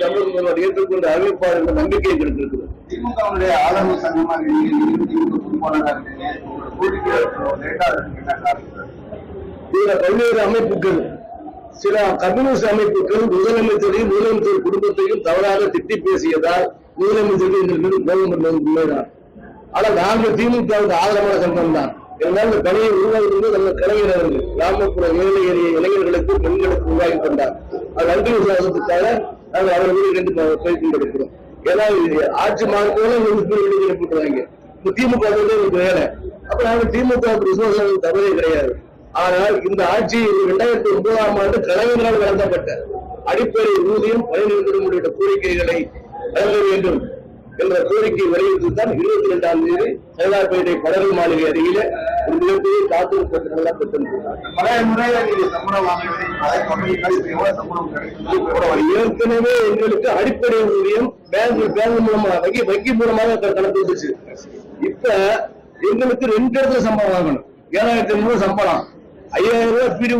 தமிழக முதல்வர் ஏற்றுக்கொண்டு அறிவிப்பார் என்ற நம்பிக்கை கிடைத்திருக்கிறது. திமுகவுடைய ஆதரவு சங்கமாக இதுல பல்வேறு அமைப்புகள், சில கம்யூனிஸ்ட் அமைப்புகள் முதலமைச்சரையும் முதலமைச்சர் குடும்பத்தையும் தவறாக திட்டி பேசியதால் முதலமைச்சருக்கு எங்கள் மீது கோபம் உள்ளதுதான். ஆனால் நாங்கள் திமுகவுக்கு ஆதரவான சங்கம் தான். இதனால் இந்த பணியை உருவாக்குவது நம்ம கலைஞர்கள் கிராமப்புற ஏழை எளிய இளைஞர்களுக்கு பெண்களுக்கு உருவாக்கி கொண்டார். அது அன்பு விசுவாசத்துக்காக நாங்கள் அவர்கள் இருந்து போய் கொண்டிருக்கிறோம். ஏன்னா ஆட்சி மாற்றோட வெளியிடப்பட்டுவாங்க. இப்ப திமுக வேலை அப்ப நாங்கள் திமுக விசுவாசம் தவறே கிடையாது. ஆனால் இந்த ஆட்சி 2009ஆம் ஆண்டு கலைஞர்களால் வழங்கப்பட்ட அடிப்படை ஊதியம் 17 உள்ளிட்ட கோரிக்கைகளை வழங்க வேண்டும் என்ற கோரிக்கை வலியுறுத்தித்தான் 22ஆம் தேதி சைதாப்பேட்டை கடல் மாளிகை அருகில ஒரு மிகப்பெரிய காத்திருப்பு ஏற்கனவே எங்களுக்கு அடிப்படை ஊதியம் பேங்க் மூலமாக வங்கி மூலமாக கணக்கு வந்துச்சு. இப்ப எங்களுக்கு 2 இடத்துல சம்பளம் வாங்கணும். 7,500 சம்பளம், 5,000 ரூபாய் பிடிஓ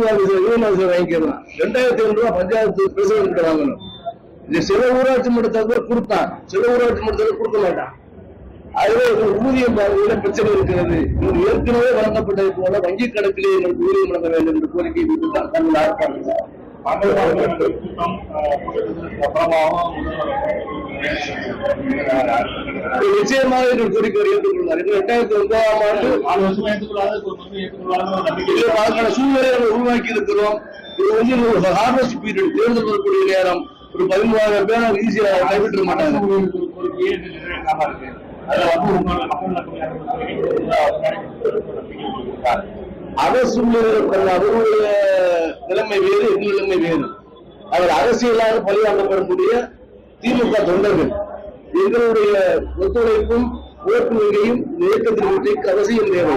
வாங்கிக்கலாம், 2,500 ரூபாய் பஞ்சாயத்து பிரசிடன்ட் வாங்கணும். இது சில ஊராட்சி மன்றத்தை கொடுத்தான், சில ஊராட்சி மன்றத்தை கொடுக்க மாட்டான். அதுவே ஊதியம் பிரச்சனை இருக்கிறது. ஏற்கனவே வழங்கப்பட்டது போல வங்கி கணக்கிலே எங்களுக்கு ஊதியம் வழங்க வேண்டும் என்ற கோரிக்கை நாங்கள் ஆர்ப்பாட்டம். நிச்சயமாக எங்கள் கோரிக்கை ஏற்றுக்கொள்ளார். 2009ஆம் ஆண்டு சூழ்நிலையை உருவாக்கி இருக்கிறோம். இது வந்து ஹார்வெஸ்ட் பீரியட், தேர்தல் வரக்கூடிய நேரம். ஒரு 13,000 பேர் ஈஸியா கைவிட்ட மாட்டாங்க. அரசு அவருடைய நிலைமை வேறு, எங்கள் நிலைமை வேறு. அவர் அரசியலாக பழிவாங்கப்படக்கூடிய திமுக தொண்டர்கள். எங்களுடைய ஒத்துழைப்பும் ஓட்டு வகையும் இயக்கத்தின் வெற்றிக்கு அவசியம் தேவை.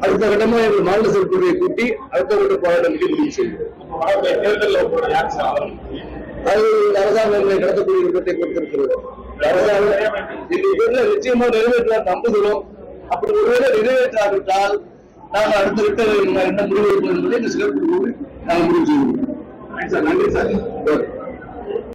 அடுத்த கட்டமா எங்கள் மாநில செயற்குழுவை கூட்டி அடுத்த கட்ட போராட்டத்தை முடிவு செய்யும். அது அரசாங்கங்களை நடத்தக்கூடிய விபத்தை பொறுத்திருக்கிறது. அரசாங்கம் இந்த நிச்சயமா நிறைவேற்றார் நம்புகிறோம். அப்படி ஒருவேளை நிறைவேற்றாவிட்டால் நாங்கள் அடுத்த கட்ட என்ன முடிவு எடுப்பது என்பதை இந்த சிறப்பு நாங்கள் முடிவு செய்வோம். நன்றி சார்.